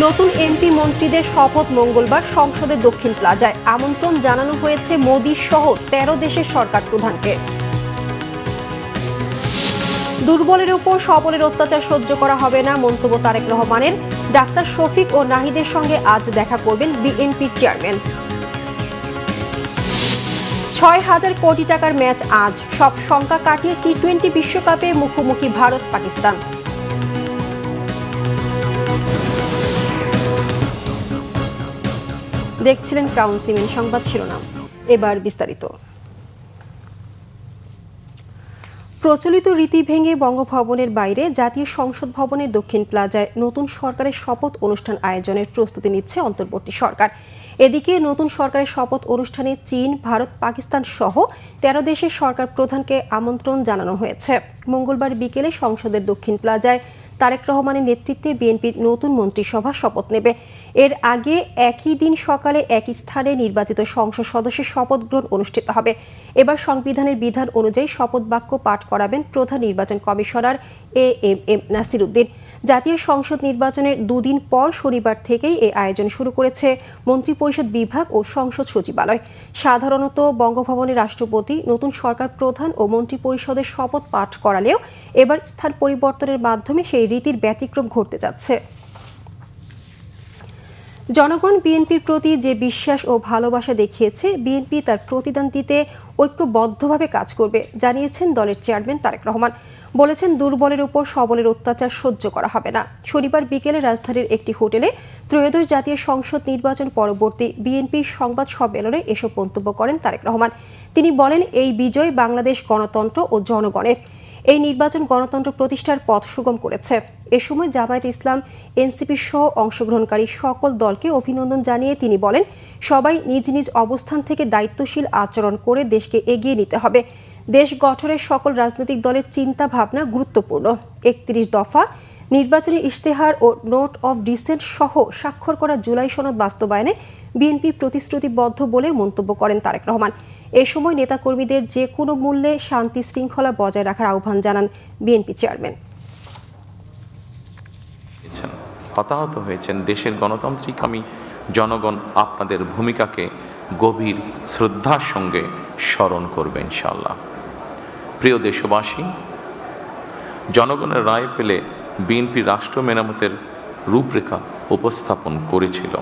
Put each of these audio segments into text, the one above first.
নতুন এমপি মন্ত্রীদের শপথ মঙ্গলবার সংসদের দক্ষিণ প্লাজায়। আমন্ত্রণ জানানো হয়েছে মোদি সহ ১৩ দেশের সরকার প্রধানকে। দুর্বলের উপর সবলের অত্যাচার সহ্য করা হবে না মন্তব্য তারেক রহমানের। ডাক্তার শফিক ও নাহিদের সঙ্গে আজ দেখা করবেন বিএনপির চেয়ারম্যান। ৬,০০০ কোটি টাকার ম্যাচ আজ, সব শঙ্কা কাটিয়ে টি-20 বিশ্বকাপে মুখোমুখি ভারত পাকিস্তান। দেখছিলেন ক্রাউন সিমেন্ট সংবাদ শিরোনাম, এবার বিস্তারিত। প্রচলিত রীতি ভেঙে বঙ্গভবনের বাইরে জাতীয় সংসদ ভবনের দক্ষিণ প্লাজায় নতুন সরকারের শপথ অনুষ্ঠান আয়োজনের প্রস্তুতি নিচ্ছে অন্তর্বর্তী সরকার। এদিকে নতুন সরকারের শপথ অনুষ্ঠানে চীন, ভারত, পাকিস্তান সহ ১৩ দেশের সরকার প্রধানকে আমন্ত্রণ জানানো হয়েছে। মঙ্গলবার বিকেলে সংসদের দক্ষিণ প্লাজায় তারেক রহমানের নেতৃত্বে বিএনপির নতুন মন্ত্রিসভা শপথ নেবে। এর আগে একই দিন সকালে একই স্থানে নির্বাচিত সংসদ সদস্যের শপথ গ্রহণ অনুষ্ঠিত হবে। এবার সংবিধানের বিধান অনুযায়ী শপথ বাক্য পাঠ করাবেন প্রধান নির্বাচন কমিশনার এএমএম নাসির উদ্দিন। জাতীয় সংসদ নির্বাচনের দুদিন পর শনিবার থেকেই এই আয়োজন শুরু করেছে মন্ত্রিপরিষদ বিভাগ ও সংসদ সচিবালয়। সাধারণত বঙ্গভবনের রাষ্ট্রপতি নতুন সরকার প্রধান ও মন্ত্রিপরিষদের শপথ পাঠ করালেও এবার স্থান পরিবর্তনের মাধ্যমে সেই রীতির ব্যতিক্রম ঘটতে যাচ্ছে। জনগণ বিএনপির প্রতি যে বিশ্বাস ও ভালোবাসা দেখিয়েছে, বিএনপি তার প্রতিদান দিতে ঐক্যবদ্ধভাবে কাজ করবে জানিয়েছেন দলের চেয়ারম্যান তারেক রহমান। বলেছেন, দুর্বলের উপর সবলের অত্যাচার সহ্য করা হবে না। শনিবার বিকেলে রাজধানীর একটি হোটেলে ত্রয়োদশ জাতীয় সংসদ নির্বাচন পরবর্তী বিএনপির সংবাদ সম্মেলনে এসব মন্তব্য করেন তারেক রহমান। তিনি বলেন, এই বিজয় বাংলাদেশ গণতন্ত্র ও জনগণের। এই নির্বাচন গণতন্ত্র প্রতিষ্ঠার পথ সুগম করেছে। এ সময় জামায়াত ইসলাম, এনসিপি সহ অংশগ্রহণকারী সকল দলকে অভিনন্দন জানিয়ে তিনি বলেন, সবাই নিজ নিজ অবস্থান থেকে দায়িত্বশীল আচরণ করে দেশকে এগিয়ে নিতে হবে। দেশ গঠনের সকল রাজনৈতিক দলের চিন্তা ভাবনা গুরুত্বপূর্ণ। ৩১ দফা, নির্বাচনী ইশতেহার ও নোট অব ডিসেন্ট সহ স্বাক্ষর করা জুলাই সনদ বাস্তবায়নে বিএনপি প্রতিশ্রুতিবদ্ধ বলে মন্তব্য করেন তারেক রহমান। এ সময় নেতাকর্মীদের যে কোনো মূল্যে শান্তি শৃঙ্খলা বজায় রাখার আহ্বান জানান বিএনপি চেয়ারম্যান। হতাহত হয়েছেন দেশের গণতান্ত্রিকামী জনগণ আপনাদের ভূমিকাকে গভীর শ্রদ্ধার সঙ্গে স্মরণ করবে ইনশাআল্লাহ। প্রিয় দেশবাসী, জনগণের রায় পেলে বিএনপি রাষ্ট্র মেরামতের রূপরেখা উপস্থাপন করেছিল।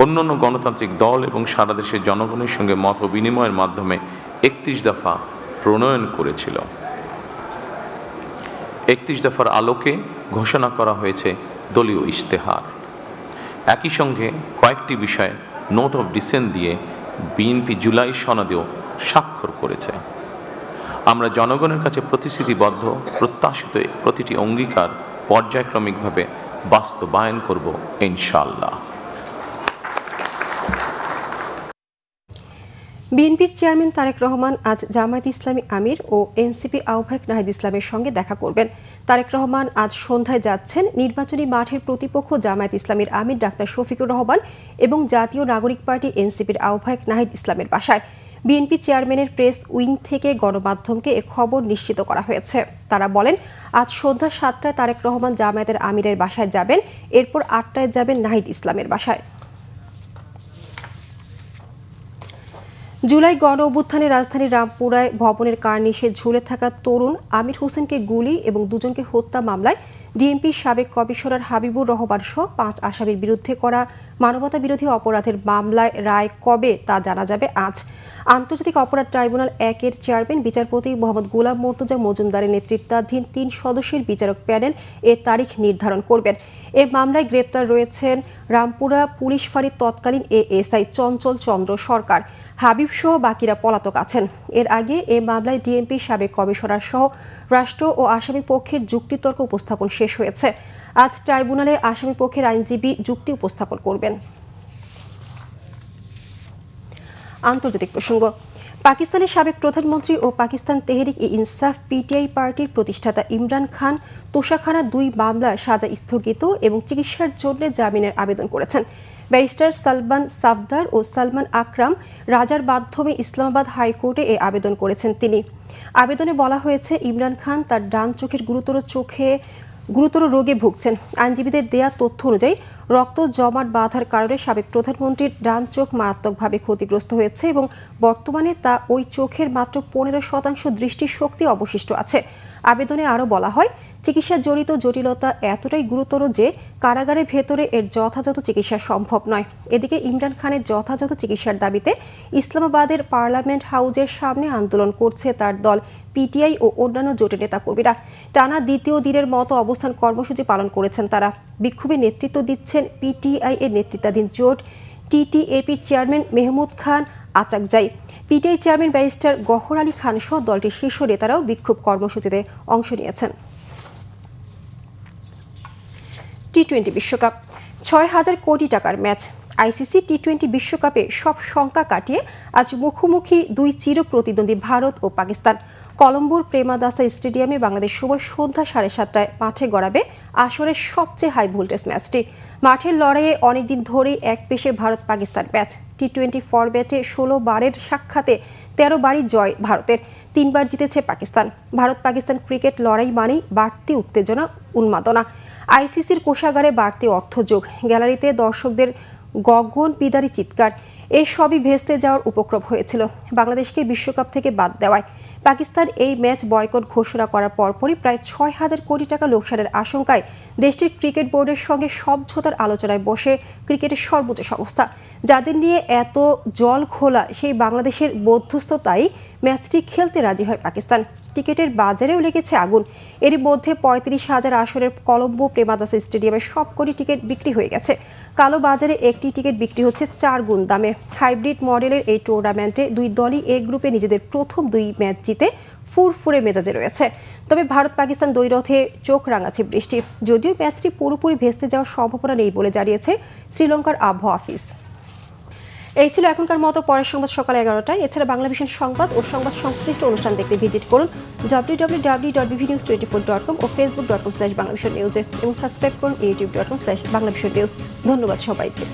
অন্যান্য গণতান্ত্রিক দল এবং সারা দেশের জনগণের সঙ্গে মত বিনিময়ের মাধ্যমে ৩১ দফা প্রণয়ন করেছিল। ৩১ দফার আলোকে ঘোষণা করা হয়েছে দলীয় ইশতেহার। একই সঙ্গে কয়েকটি বিষয়ে নোট অব ডিসেন্ট দিয়ে বিএনপি জুলাই সনদেও স্বাক্ষর করেছে। আমরা জনগণের কাছে প্রতিশ্রুতিবদ্ধ, প্রত্যাশিত প্রতিটি অঙ্গীকার পর্যায়ক্রমিকভাবে বাস্তবায়ন করব ইনশাআল্লাহ। বিএনপির চেয়ারম্যান তারেক রহমান আজ জামায়াত ইসলামী আমির ও এনসিপি আহ্বায়ক নাহিদ ইসলামের সঙ্গে দেখা করবেন। তারেক রহমান আজ সন্ধ্যায় যাচ্ছেন নির্বাচনী মাঠের প্রতিপক্ষ জামায়াত ইসলামীর আমির ডাক্তার শফিকুর রহমান এবং জাতীয় নাগরিক পার্টি এনসিপির আহ্বায়ক নাহিদ ইসলামের বাসায়। বিএনপি চেয়ারম্যানের প্রেস উইং থেকে গণমাধ্যমকে এ খবর নিশ্চিত করা হয়েছে। তারা বলেন, আজ সন্ধ্যা ৭টায় তারেক রহমান জামায়াতের আমিরের বাসায় যাবেন, এরপর ৮টায় যাবেন নাহিদ ইসলামের বাসায়। জুলাই গণ অভ্যুত্থানে রাজধানীর রামপুরায় ভবনের কার্নিশে ঝুলে থাকা তরুণ আমির হোসেনকে গুলি এবং দুজনকে হত্যা মামলায় ডিএমপির সাবেক কমিশনার হাবিবুর রহমান সহ ৫ আসামির বিরুদ্ধে করা মানবতাবিরোধী অপরাধের মামলায় রায় কবে তা জানা যাবে আজ। আন্তর্জাতিক অপরাধ ট্রাইব্যুনাল ১-এর চেয়ারম্যান বিচারপতি মোহাম্মদ গোলাম মোর্তজা মজুমদারের নেতৃত্বাধীন ৩ সদস্যের বিচারক প্যানেল এ তারিখ নির্ধারণ করবেন। এ মামলায় গ্রেপ্তার রয়েছেন রামপুরা পুলিশ ফাঁড়ির তৎকালীন এএসআই চঞ্চল চন্দ্র সরকার। হাবিব সহ বাকিরা পলাতক আছেন। এর আগে এ মামলায় ডিএমপির সাবেক কমিশনার সহ রাষ্ট্র ও আসামি পক্ষের যুক্তিতর্ক উপস্থাপন শেষ হয়েছে। আজ ট্রাইব্যুনালে আসামি পক্ষের আইনজীবী যুক্তি উপস্থাপন করবেন। আন্তর্জাতিক প্রসঙ্গ, পাকিস্তানের সাবেক প্রধানমন্ত্রী ও পাকিস্তান তেহরিক ই ইনসাফ পিটিআই পার্টির প্রতিষ্ঠাতা ইমরান খান তোষাখানা ২ মামলার সাজা স্থগিত এবং চিকিৎসার জন্য জামিনের আবেদন করেছেন। ব্যারিস্টার সালমান সাফদার ও সালমান আকরাম রাজার মাধ্যমে ইসলামাবাদ হাইকোর্টে এ আবেদন করেছেন তিনি। আবেদনে বলা হয়েছে, ইমরান খান তার ডান চোখের গুরুতর চোখে গুরুতর রোগে ভুগছেন। আইনজীবীদের দেয়া তথ্য অনুযায়ী রক্ত জমাট বাঁধার কারণে সাবেক প্রধানমন্ত্রীর ডান চোখ মারাত্মকভাবে ক্ষতিগ্রস্ত হয়েছে এবং বর্তমানে তা ওই চোখের মাত্র 15% দৃষ্টিশক্তি অবশিষ্ট আছে। আবেদনে আরও বলা হয়, চিকিৎসার জড়িত জটিলতা এতটাই গুরুতর যে কারাগারের ভেতরে এর যথাযথ চিকিৎসা সম্ভব নয়। এদিকে ইমরান খানের যথাযথ চিকিৎসার দাবিতে ইসলামাবাদের পার্লামেন্ট হাউজের সামনে আন্দোলন করছে তার দল পিটিআই ও অন্যান্য জোটের নেতাকর্মীরা। টানা দ্বিতীয় দিনের মতো অবস্থান কর্মসূচি পালন করেছেন তারা। বিক্ষোভে নেতৃত্ব দিচ্ছেন পিটিআই এর নেতৃত্বাধীন জোট টিটিএপির চেয়ারম্যান মেহমুদ খান আচাকজাই। পিটিআই চেয়ারম্যান ব্যারিস্টার গহর আলী খান সহ দলটির শীর্ষ নেতারাও বিক্ষোভ কর্মসূচিতে অংশ নিয়েছেন। টি-20 বিশ্বকাপ ৬,০০০ কোটি টাকার ম্যাচ। আইসিসি টি-20 বিশ্বকাপে সব শঙ্কা কাটিয়ে আজ মুখোমুখি দুই চির প্রতিদ্বন্দ্বী ভারত ও পাকিস্তান। কলম্বোর প্রেমাদাসা স্টেডিয়ামে বাংলাদেশ সময় সন্ধ্যা 7:30টায় মাঠে গড়াবে আসরের সবচেয়ে হাই ভোল্টেজ ম্যাচটি। মাঠের লড়াইয়ে অনেকদিন ধরেই এক পেশে ভারত পাকিস্তান ম্যাচ। টি-20 ফরম্যাটে 16 বারের সাক্ষাতে 13 বারই জয় ভারতের, 3 বার জিতেছে পাকিস্তান। ভারত পাকিস্তান ক্রিকেট লড়াই মানেই বাড়তি উত্তেজনা, উন্মাদনা। আইসিসির কোষাগারে বাড়তি অর্থযোগ, গ্যালারিতে দর্শকদের গগন বিদারী চিৎকার, এসবই ভেস্তে যাওয়ার উপক্রম হয়েছিল বাংলাদেশকে বিশ্বকাপ থেকে বাদ দেওয়ায়। পাকিস্তান এই ম্যাচ বয়কট ঘোষণা করার পরপরই প্রায় 6,000 কোটি টাকা লোকসানের আশঙ্কায় দেশটির ক্রিকেট বোর্ডের সঙ্গে সমঝোতার আলোচনায় বসে ক্রিকেটের সর্বোচ্চ সংস্থা। যাদের নিয়ে এত জল খোলা সেই বাংলাদেশের মধ্যস্থতায় ম্যাচটি খেলতে রাজি হয় পাকিস্তান। টিকিটের বাজারেও লেগেছে আগুন। এরই মধ্যে 35,000 আসরের কলম্বো প্রেমাদাসা স্টেডিয়ামে সবকটি টিকিট বিক্রি হয়ে গেছে। কালো বাজারে একটি টিকিট বিক্রি হচ্ছে 4 গুণ দামে। হাইব্রিড মডেলের এই টুর্নামেন্টে দুই দলই এ গ্রুপে নিজেদের প্রথম 2 ম্যাচ জিতে ফুরফুরে মেজাজে রয়েছে। তবে ভারত পাকিস্তান দ্বৈরথে চোখ রাঙাচ্ছে বৃষ্টি। যদিও ম্যাচটি পুরোপুরি ভেস্তে যাওয়ার সম্ভাবনা নেই বলে জানিয়েছে শ্রীলঙ্কার আবহাওয়া অফিস। এই ছিল এখনকার মতো। পরের সংবাদ সকাল 11টায়। এছাড়া বাংলা ভিশন সংবাদ ও সংবাদ সংশ্লিষ্ট অনুষ্ঠান দেখতে ভিজিট করুন www.bbnews24.com ও facebook.com/বাংলাভিশননিউজে এবং সাবস্ক্রাইব করুন youtube.com/বাংলাভিশননিউজ। ধন্যবাদ সবাইকে।